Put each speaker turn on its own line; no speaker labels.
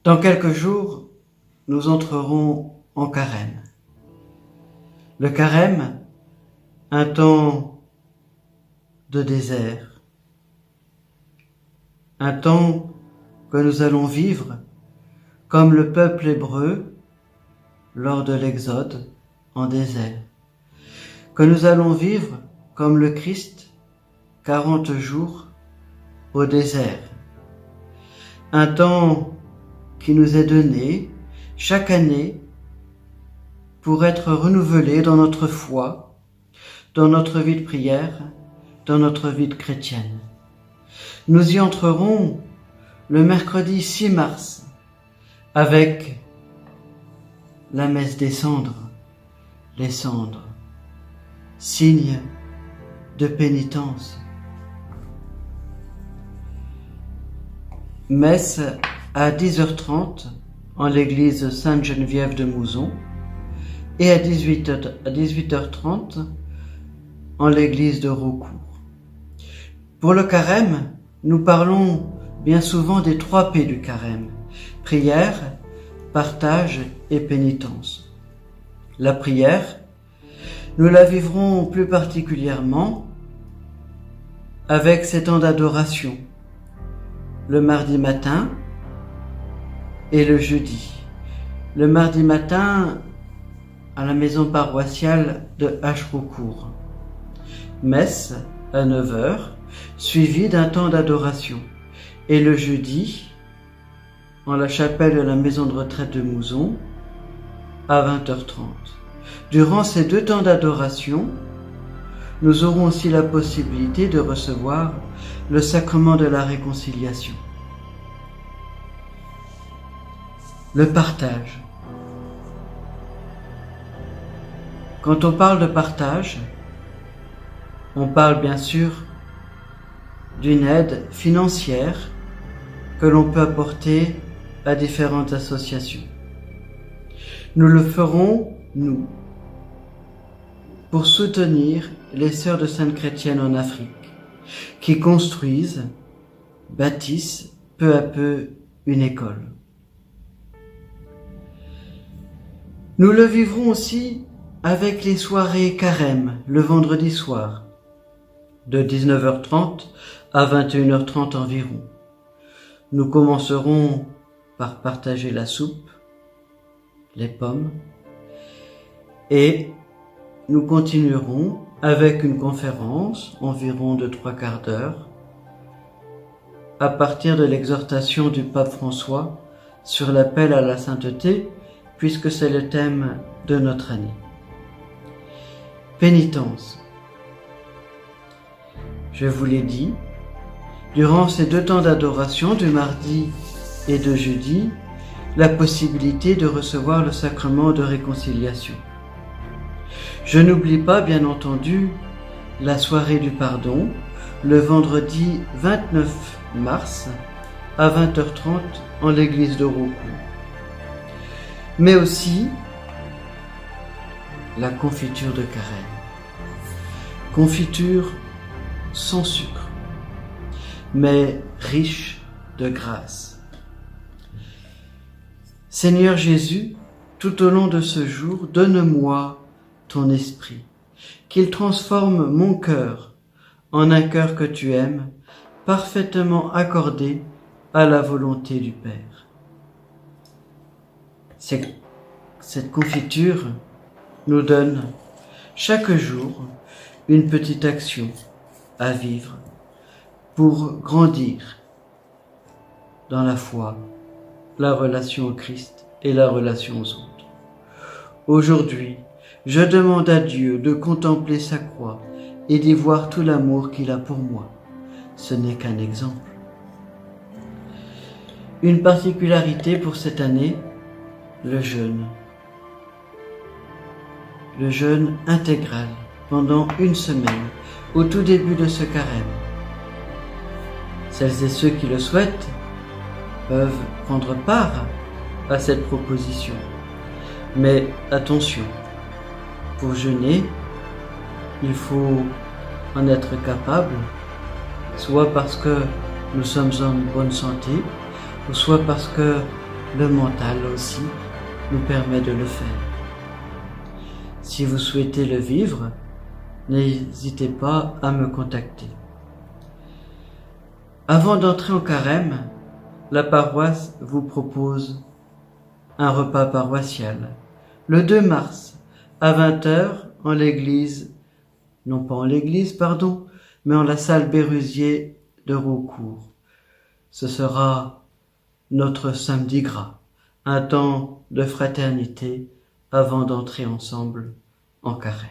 Dans quelques jours, nous entrerons en carême. Le carême, un temps de désert, un temps que nous allons vivre comme le peuple hébreu lors de l'Exode en désert, que nous allons vivre comme le Christ 40 jours au désert, un temps qui nous est donné chaque année pour être renouvelé dans notre foi, dans notre vie de prière, dans notre vie de chrétienne. Nous y entrerons le mercredi 6 mars avec la messe des cendres, les cendres, signe de pénitence. Messe à 10h30 en l'église Sainte-Geneviève de Mouzon et à 18h30 en l'église de Raucourt. Pour le carême, nous parlons bien souvent des 3 P du carême: prière, partage et pénitence. La prière, nous la vivrons plus particulièrement avec ces temps d'adoration, le mardi matin et le jeudi. Le mardi matin à la maison paroissiale de H-Raucourt. Messe à 9h, suivie d'un temps d'adoration. Et le jeudi, en la chapelle de la maison de retraite de Mouzon, à 20h30. Durant ces 2 temps d'adoration, nous aurons aussi la possibilité de recevoir le sacrement de la réconciliation. Le partage. Quand on parle de partage, on parle bien sûr d'une aide financière que l'on peut apporter à différentes associations. Nous le ferons, nous, pour soutenir les sœurs de Sainte Chrétienne en Afrique, qui construisent, bâtissent peu à peu une école. Nous le vivrons aussi avec les soirées carême, le vendredi soir, de 19h30 à 21h30 environ. Nous commencerons par partager la soupe, les pommes, et nous continuerons avec une conférence environ de 3/4 d'heure à partir de l'exhortation du pape François sur l'appel à la sainteté, puisque c'est le thème de notre année. Pénitence. Je vous l'ai dit, durant ces 2 temps d'adoration, du mardi et de jeudi, la possibilité de recevoir le sacrement de réconciliation. Je n'oublie pas, bien entendu, la soirée du pardon, le vendredi 29 mars à 20h30 en l'église de Raucourt. Mais aussi la confiture de carême. Confiture sans sucre, mais riche de grâce. Seigneur Jésus, tout au long de ce jour, donne-moi ton esprit, qu'il transforme mon cœur en un cœur que tu aimes, parfaitement accordé à la volonté du Père. Cette confiture nous donne chaque jour une petite action à vivre pour grandir dans la foi, la relation au Christ et la relation aux autres. Aujourd'hui, je demande à Dieu de contempler sa croix et d'y voir tout l'amour qu'il a pour moi. Ce n'est qu'un exemple. Une particularité pour cette année, le jeûne. Le jeûne intégral pendant 1 semaine, au tout début de ce carême. Celles et ceux qui le souhaitent peuvent prendre part à cette proposition. Mais attention, pour jeûner, il faut en être capable, soit parce que nous sommes en bonne santé, ou soit parce que le mental aussi nous permet de le faire. Si vous souhaitez le vivre, n'hésitez pas à me contacter. Avant d'entrer en carême, la paroisse vous propose un repas paroissial. Le 2 mars, à 20h, en l'église, non pas en l'église, pardon, mais en la salle Bérusier de Roucourt. Ce sera notre samedi gras, un temps de fraternité avant d'entrer ensemble en carême.